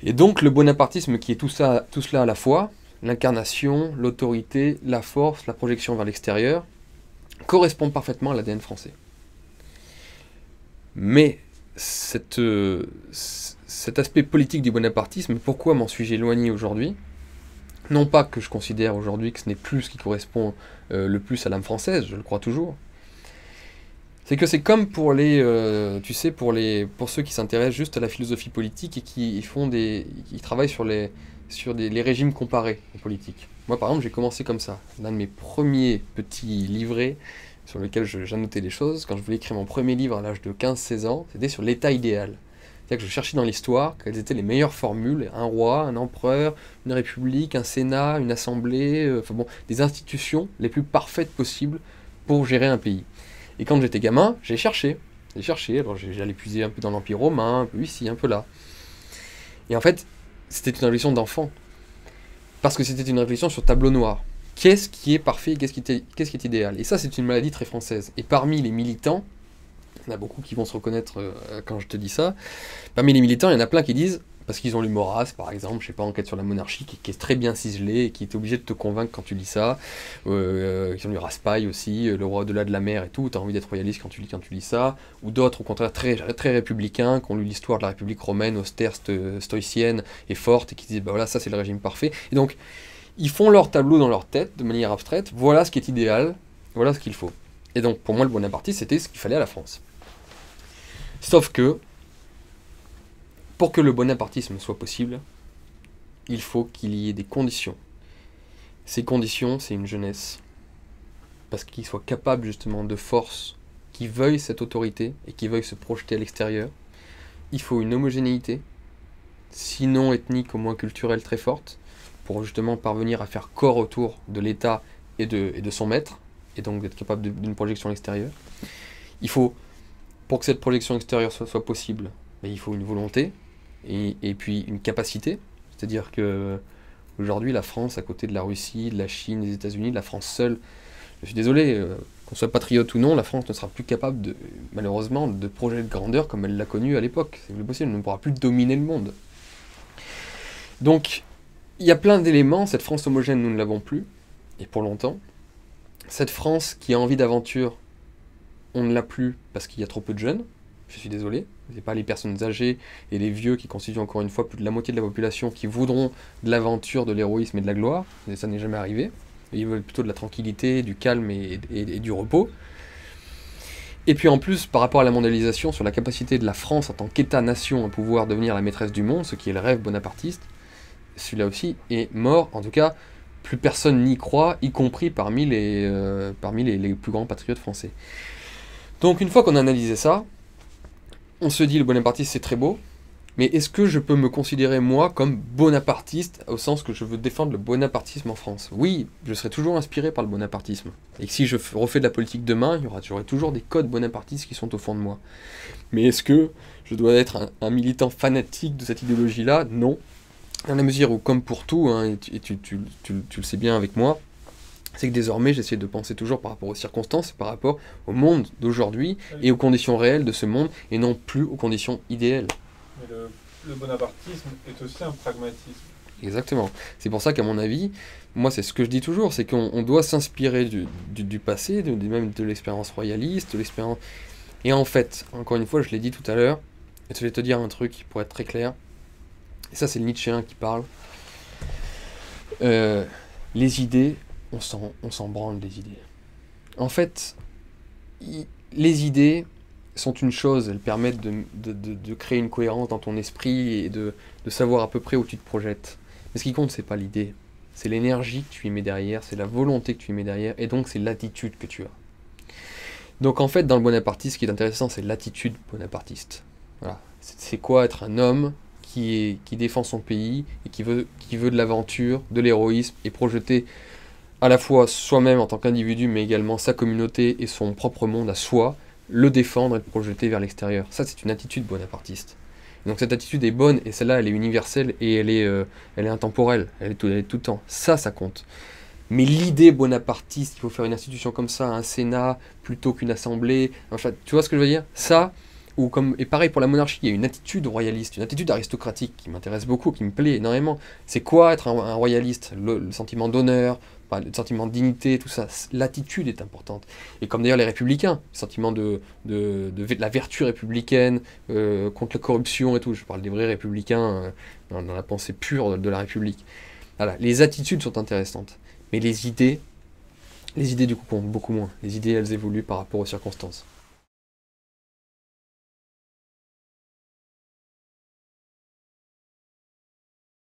Et donc le bonapartisme qui est tout ça, tout cela à la fois, l'incarnation, l'autorité, la force, la projection vers l'extérieur, correspond parfaitement à l'ADN français. Mais cet aspect politique du bonapartisme, pourquoi m'en suis-je éloigné aujourd'hui? Non pas que je considère aujourd'hui que ce n'est plus ce qui correspond le plus à l'âme française, je le crois toujours. C'est que c'est comme pour les, tu sais, pour ceux qui s'intéressent juste à la philosophie politique et qui travaillent sur les régimes comparés en politique. Moi, par exemple, j'ai commencé comme ça. L'un de mes premiers petits livrets sur lesquels j'annotais les choses, quand je voulais écrire mon premier livre à l'âge de 15-16 ans, c'était sur l'état idéal. C'est-à-dire que je cherchais dans l'histoire quelles étaient les meilleures formules, un roi, un empereur, une république, un sénat, une assemblée, enfin bon, des institutions les plus parfaites possibles pour gérer un pays. Et quand j'étais gamin, j'ai cherché, alors j'allais puiser un peu dans l'Empire romain, un peu ici, un peu là. Et en fait, c'était une révolution d'enfant, parce que c'était une révolution sur tableau noir. Qu'est-ce qui est parfait, qu'est-ce qui est idéal? Et ça, c'est une maladie très française. Et parmi les militants, il y en a beaucoup qui vont se reconnaître quand je te dis ça, parmi les militants, il y en a plein qui disent, parce qu'ils ont lu Maurras, par exemple, je sais pas, Enquête sur la monarchie, qui est très bien ciselé, et qui est obligé de te convaincre quand tu lis ça, ils ont lu Raspail aussi, Le roi au-delà de la mer et tout, t'as envie d'être royaliste quand tu lis ça, ou d'autres, au contraire, très républicains, qui ont lu l'histoire de la République romaine, austère, stoïcienne et forte, et qui disent, bah voilà, ça c'est le régime parfait. Et donc, ils font leur tableau dans leur tête, de manière abstraite, voilà ce qui est idéal, voilà ce qu'il faut. Et donc, pour moi, le bonapartisme, c'était ce qu'il fallait à la France. Sauf que, pour que le bonapartisme soit possible, il faut qu'il y ait des conditions. Ces conditions, c'est une jeunesse. Parce qu'il soit capable justement de force, qui veuille cette autorité et qui veuille se projeter à l'extérieur. Il faut une homogénéité, sinon ethnique, au moins culturelle très forte, pour justement parvenir à faire corps autour de l'État et de son maître, et donc d'être capable d'une projection extérieure. Il faut, pour que cette projection extérieure soit possible, il faut une volonté, et puis une capacité. C'est-à-dire que aujourd'hui, la France, à côté de la Russie, de la Chine, des États-Unis, la France seule, je suis désolé, qu'on soit patriote ou non, la France ne sera plus capable, malheureusement, de projet de grandeur comme elle l'a connu à l'époque. C'est plus possible, elle ne pourra plus dominer le monde. Donc, il y a plein d'éléments, cette France homogène, nous ne l'avons plus, et pour longtemps. Cette France qui a envie d'aventure, on ne l'a plus parce qu'il y a trop peu de jeunes, je suis désolé. Ce n'est pas les personnes âgées et les vieux qui constituent encore une fois plus de la moitié de la population qui voudront de l'aventure, de l'héroïsme et de la gloire. Et ça n'est jamais arrivé. Ils veulent plutôt de la tranquillité, du calme et du repos. Et puis en plus, par rapport à la mondialisation, sur la capacité de la France en tant qu'État-nation à pouvoir devenir la maîtresse du monde, ce qui est le rêve bonapartiste, celui-là aussi est mort. En tout cas, plus personne n'y croit, y compris parmi les plus grands patriotes français. Donc une fois qu'on a analysé ça, on se dit le bonapartisme c'est très beau, mais est-ce que je peux me considérer moi comme bonapartiste au sens que je veux défendre le bonapartisme en France? Oui, je serai toujours inspiré par le bonapartisme. Et que si je refais de la politique demain, j'aurai toujours des codes bonapartistes qui sont au fond de moi. Mais est-ce que je dois être un militant fanatique de cette idéologie-là? Non. Dans la mesure où, comme pour tout, hein, et tu le sais bien avec moi, c'est que désormais j'essaie de penser toujours par rapport aux circonstances, par rapport au monde d'aujourd'hui et aux conditions réelles de ce monde, et non plus aux conditions idéales. Mais le bonapartisme est aussi un pragmatisme. Exactement. C'est pour ça qu'à mon avis, moi c'est ce que je dis toujours, c'est qu'on doit s'inspirer du passé, même de l'expérience royaliste, de l'expérience... Et en fait, encore une fois, je l'ai dit tout à l'heure, et je vais te dire un truc pour être très clair, et ça c'est le Nietzschéen qui parle, les idées, on s'en branle des idées. En fait, les idées sont une chose, elles permettent de créer une cohérence dans ton esprit et de savoir à peu près où tu te projettes. Mais ce qui compte, c'est pas l'idée, c'est l'énergie que tu y mets derrière, c'est la volonté que tu y mets derrière, et donc c'est l'attitude que tu as. Donc en fait, dans le bonapartisme, ce qui est intéressant, c'est l'attitude bonapartiste. Voilà. C'est quoi être un homme qui défend son pays et qui veut de l'aventure, de l'héroïsme, et projeter à la fois soi-même en tant qu'individu, mais également sa communauté et son propre monde à soi, le défendre et le projeter vers l'extérieur. Ça, c'est une attitude bonapartiste. Donc cette attitude est bonne, et celle-là, elle est universelle, et elle est intemporelle, elle est tout le temps. Ça compte. Mais l'idée bonapartiste, il faut faire une institution comme ça, un Sénat, plutôt qu'une assemblée, enfin, tu vois ce que je veux dire? Ça, Et pareil pour la monarchie, il y a une attitude royaliste, une attitude aristocratique qui m'intéresse beaucoup, qui me plaît énormément. C'est quoi être un royaliste? Le sentiment d'honneur, enfin, le sentiment de dignité, tout ça. L'attitude est importante. Et comme d'ailleurs les républicains, le sentiment de la vertu républicaine, contre la corruption et tout. Je parle des vrais républicains dans la pensée pure de la République. Voilà, les attitudes sont intéressantes. Mais les idées du coup comptent beaucoup moins. Les idées, elles évoluent par rapport aux circonstances.